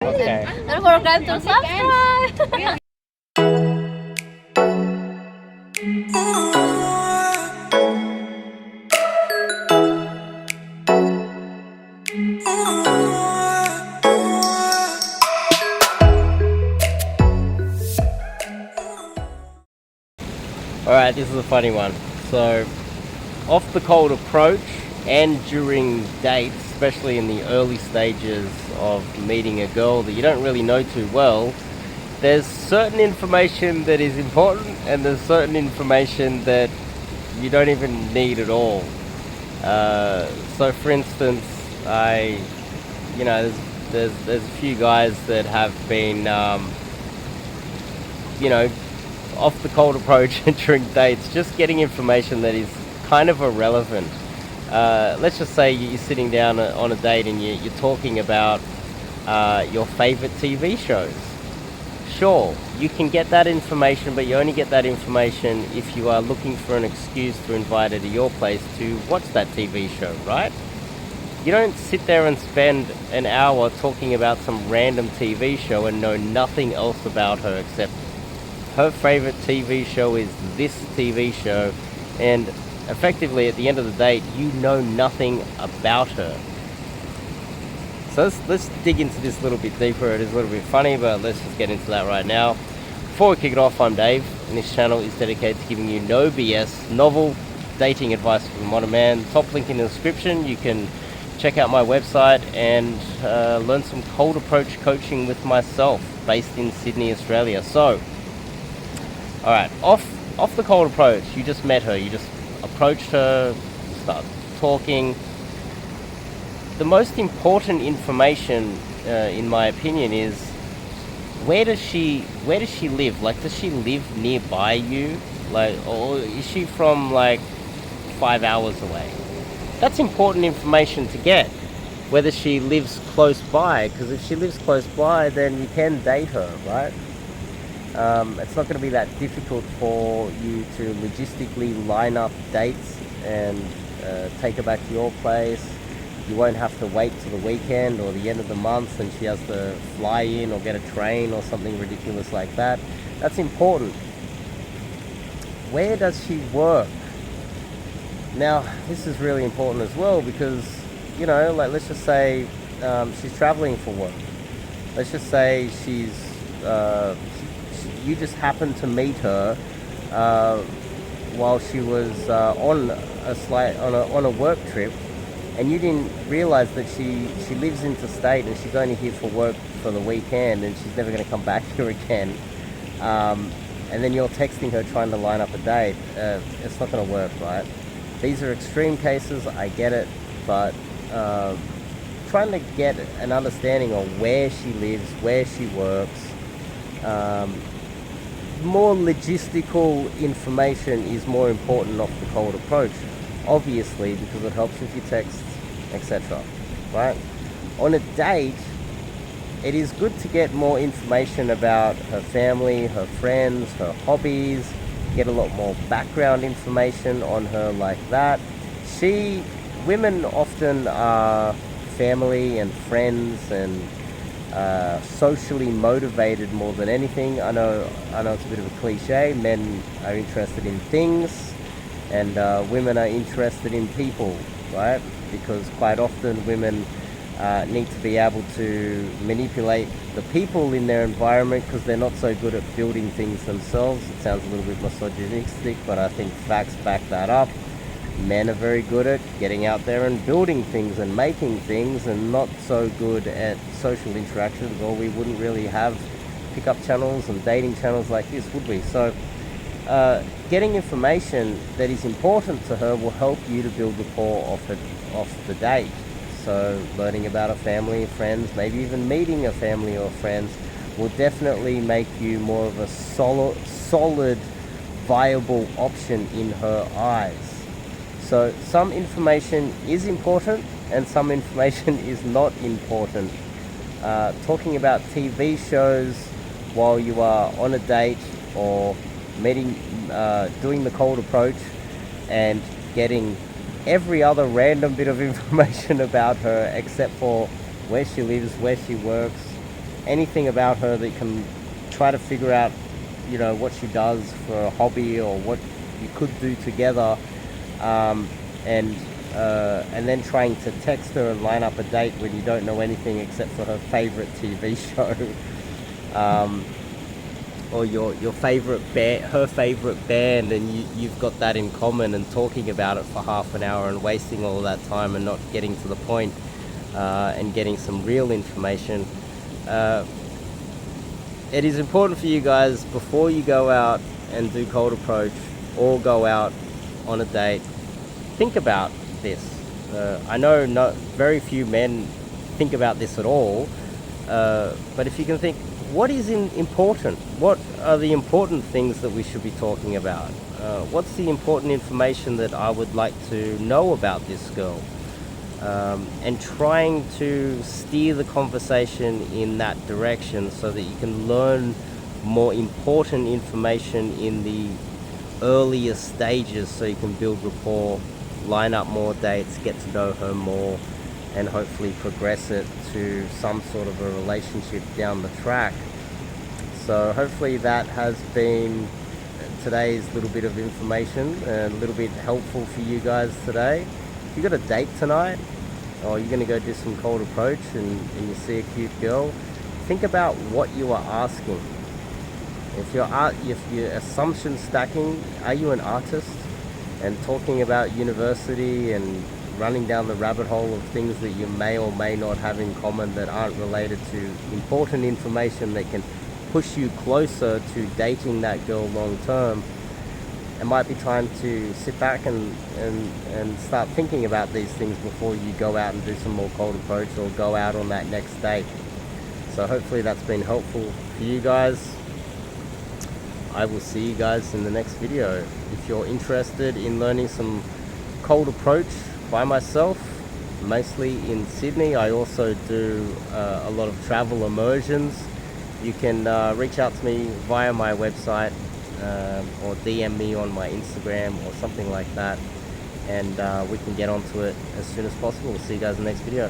Okay. Don't forget to subscribe. Alright, this is a funny one. So, off the cold approach and during dates, especially in the early stages of meeting a girl that you don't really know too well, there's certain information that is important and there's certain information that you don't even need at all. So for instance, there's a few guys that have been, off the cold approach during dates, just getting information that is kind of irrelevant. Let's just say you're sitting down on a date and you're talking about your favorite TV shows. Sure, you can get that information, but you only get that information if you are looking for an excuse to invite her to your place to watch that TV show, right? You don't sit there and spend an hour talking about some random TV show and know nothing else about her except her favorite TV show is this TV show, and effectively at the end of the date you know nothing about her. So let's dig into this a little bit deeper. It is a little bit funny, but let's just get into that right now. Before we kick it off, I'm Dave, and this channel is dedicated to giving you no BS, novel dating advice for the modern man. Top link in the description. You can check out my website and learn some cold approach coaching with myself, based in Sydney, Australia. So, alright, off the cold approach, you just met her, you just approached her, start talking. The most important information, in my opinion, is where does she live? Like, does she live nearby you? Like, or is she from like 5 hours away? That's important information to get. Whether she lives close by, because if she lives close by, then you can date her, right? It's not going to be that difficult for you to logistically line up dates and take her back to your place. You won't have to wait till the weekend or the end of the month and she has to fly in or get a train or something ridiculous like that. That's important. Where does she work? Now, this is really important as well because, like, let's just say she's traveling for work. Let's just say you just happened to meet her while she was on a work trip, and you didn't realize that she lives interstate and she's only here for work for the weekend and she's never going to come back here again. And then you're texting her trying to line up a date. It's not going to work, right? These are extreme cases, I get it, but trying to get an understanding of where she lives, where she works, more logistical information is more important off the cold approach, obviously, because it helps with your texts, etc. Right? On a date, it is good to get more information about her family, her friends, her hobbies, get a lot more background information on her like that. Women often are family and friends and socially motivated more than anything. I know it's a bit of a cliche. Men are interested in things and women are interested in people, right? Because quite often women need to be able to manipulate the people in their environment because they're not so good at building things themselves. It sounds a little bit misogynistic, but I think facts back that up. Men are very good at getting out there and building things and making things, and not so good at social interactions, or we wouldn't really have pickup channels and dating channels like this, would we? So getting information that is important to her will help you to build rapport off the date. So learning about a family, friends, maybe even meeting a family or friends will definitely make you more of a solid, viable option in her eyes. So some information is important and some information is not important. Talking about TV shows while you are on a date or doing the cold approach and getting every other random bit of information about her except for where she lives, where she works, anything about her that you can try to figure out, you know, what she does for a hobby or what you could do together, and then trying to text her and line up a date when you don't know anything except for her favorite TV show, or your favorite band, her favorite band, and you've got that in common, and talking about it for half an hour and wasting all that time and not getting to the point, and getting some real information. It is important for you guys, before you go out and do cold approach or go out on a date, think about this. I know very few men think about this at all, but if you can think, what is important? What are the important things that we should be talking about? What's the important information that I would like to know about this girl? And trying to steer the conversation in that direction so that you can learn more important information in the earlier stages, so you can build rapport, line up more dates, get to know her more, and hopefully progress it to some sort of a relationship down the track. So hopefully that has been today's little bit of information and a little bit helpful for you guys today. If you got a date tonight, or you're going to go do some cold approach and you see a cute girl, think about what you are asking. If you're assumption stacking, are you an artist? And talking about university and running down the rabbit hole of things that you may or may not have in common that aren't related to important information that can push you closer to dating that girl long term, it might be time to sit back and start thinking about these things before you go out and do some more cold approach or go out on that next date. So hopefully that's been helpful for you guys. I will see you guys in the next video. If you're interested in learning some cold approach by myself, mostly in Sydney, I also do a lot of travel immersions. You can reach out to me via my website, or DM me on my Instagram or something like that, and we can get onto it as soon as possible. See you guys in the next video.